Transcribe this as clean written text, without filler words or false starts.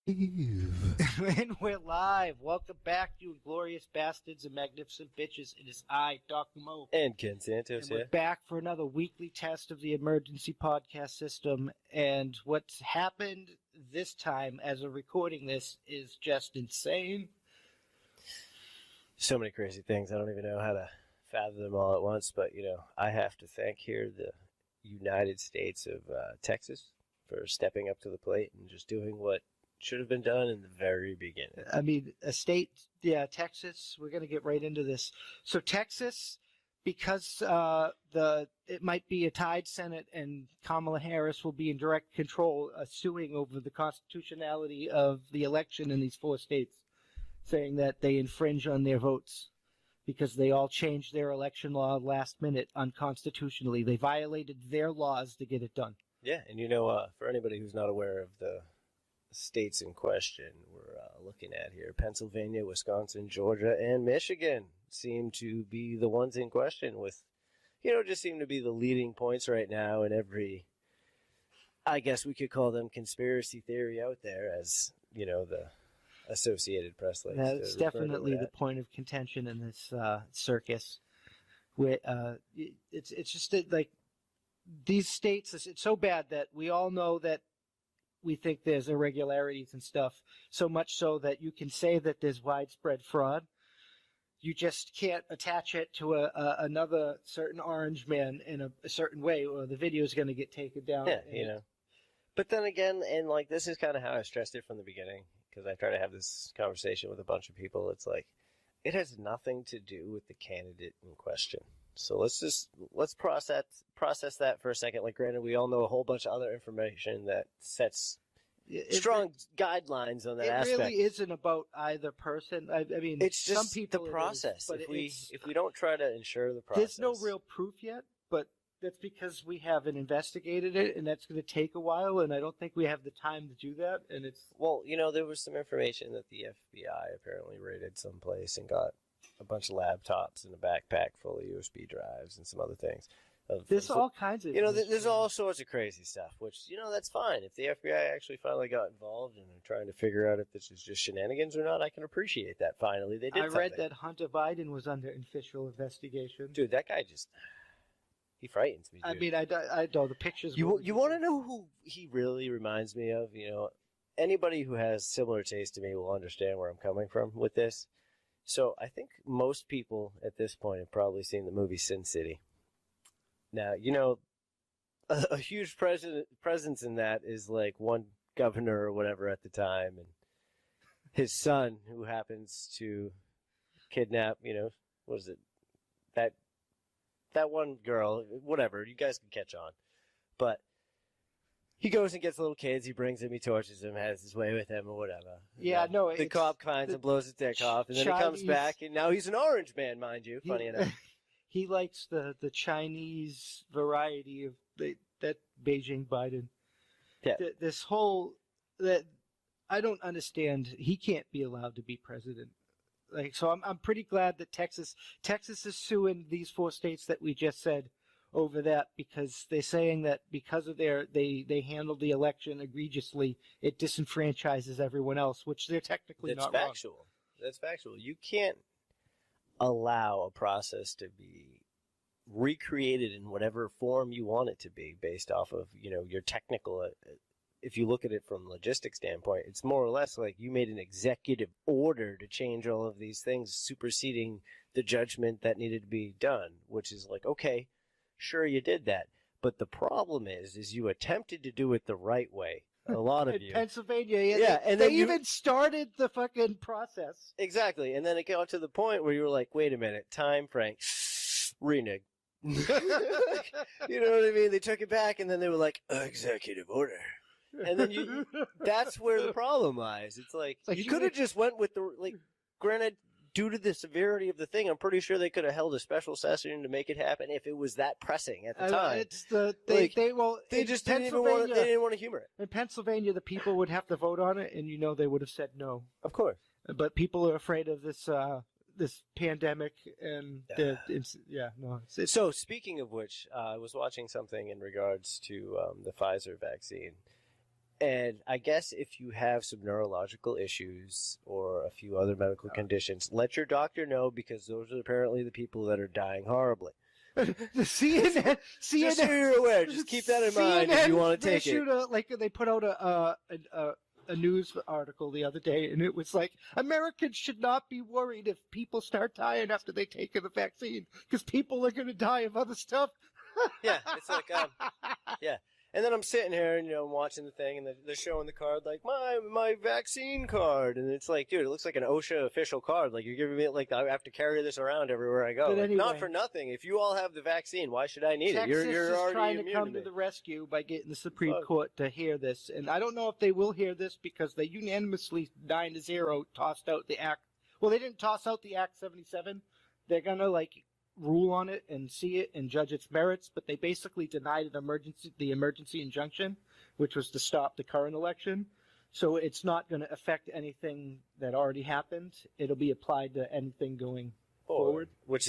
And we're live. Welcome back, you Inglorious Bastards and Magnificent Bitches. It is I, Dr. Mo. And Ken Santos, And we're back for another weekly test of the emergency podcast system. And what's happened this time, as of recording this, is just insane. So many crazy things. I don't even know how to fathom them all at once. But, I have to thank here the United States of Texas for stepping up to the plate and just doing what should have been done in the very beginning. I mean, Texas, we're going to get right into this. So Texas, because it might be a tied Senate and Kamala Harris will be in direct control, suing over the constitutionality of the election in these four states, saying that they infringe on their votes because they all changed their election law last minute unconstitutionally. They violated their laws to get it done. Yeah, and for anybody who's not aware of the states in question we're looking at here, Pennsylvania, Wisconsin, Georgia, and Michigan seem to be the ones in question with, just seem to be the leading points right now in every, I guess we could call them conspiracy theory out there, as, the Associated Press likes to refer to That's definitely the point of contention in this circus. Where it's just that, like, these states, it's so bad that we all know that we think there's irregularities and stuff, so much so that you can say that there's widespread fraud. You just can't attach it to another certain orange man in a certain way, or the video is going to get taken down. Yeah, But then again, and like this is kind of how I stressed it from the beginning, because I try to have this conversation with a bunch of people. It's like, it has nothing to do with the candidate in question. So let's process that for a second. Like, granted, we all know a whole bunch of other information that sets strong guidelines on that aspect. It really isn't about either person. I mean, it's just some people the process. But if we don't try to ensure the process, there's no real proof yet. But that's because we haven't investigated it, and that's going to take a while. And I don't think we have the time to do that. And it's there was some information that the FBI apparently raided someplace and got a bunch of laptops and a backpack full of USB drives and some other things. There's all kinds of... there's all sorts of crazy stuff, which, that's fine. If the FBI actually finally got involved and are trying to figure out if this is just shenanigans or not, I can appreciate that finally. They did I read that Hunter Biden was under official investigation. Dude, that guy he frightens me, dude. I mean, I know the pictures... You want to know who he really reminds me of? Anybody who has similar taste to me will understand where I'm coming from with this. So I think most people at this point have probably seen the movie Sin City. Now, a huge presence in that is like one governor or whatever at the time, and his son, who happens to kidnap, what is it? That one girl, whatever, you guys can catch on. But he goes and gets little kids, he brings them, he tortures them, has his way with them or whatever. Yeah, no, the cop finds and blows his dick off, and then he comes back, and now he's an orange man, mind you, funny enough. He likes the Chinese variety of that Beijing Biden. Yeah. This whole... that I don't understand. He can't be allowed to be president. So I'm pretty glad that Texas is suing these four states that we just said over that, because they're saying that because of they handled the election egregiously, it disenfranchises everyone else, which they're technically not wrong. That's factual. You can't allow a process to be recreated in whatever form you want it to be based off of, your technical... If you look at it from a logistics standpoint, it's more or less like you made an executive order to change all of these things, superseding the judgment that needed to be done, which is like, okay, sure, you did that. But the problem is you attempted to do it the right way. A lot of you. Pennsylvania, and they even started the fucking process. Exactly. And then it got to the point where you were like, wait a minute, time, Frank, renege. You know what I mean? They took it back, and then they were like, executive order. And then that's where the problem lies. It's like you could have just went with granted, due to the severity of the thing, I'm pretty sure they could have held a special session to make it happen if it was that pressing at the time. They just didn't want to humor it. In Pennsylvania, the people would have to vote on it, and they would have said no. Of course. But people are afraid of this pandemic, and So speaking of which, I was watching something in regards to the Pfizer vaccine. And I guess if you have some neurological issues or a few other medical conditions, let your doctor know, because those are apparently the people that are dying horribly. The CNN, Just so you're aware, just keep that in mind if you want to take it. They put out a news article the other day, and it was like, Americans should not be worried if people start dying after they take the vaccine, because people are going to die of other stuff. Yeah, it's like, yeah. And then I'm sitting here, and, I'm watching the thing, and they're showing the card, like, my vaccine card. And it's like, dude, it looks like an OSHA official card. Like, you're giving me, like, I have to carry this around everywhere I go. But like, anyway, not for nothing. If you all have the vaccine, why should I need Texas it? You're is already trying to immune come to to me. the rescue by getting the Supreme Court to hear this. And I don't know if they will hear this, because they unanimously 9-0 tossed out the Act. Well, they didn't toss out the Act 77. They're going to, rule on it and see it and judge its merits, but they basically denied the emergency injunction, which was to stop the current election. So it's not going to affect anything that already happened. It'll be applied to anything going forward. Which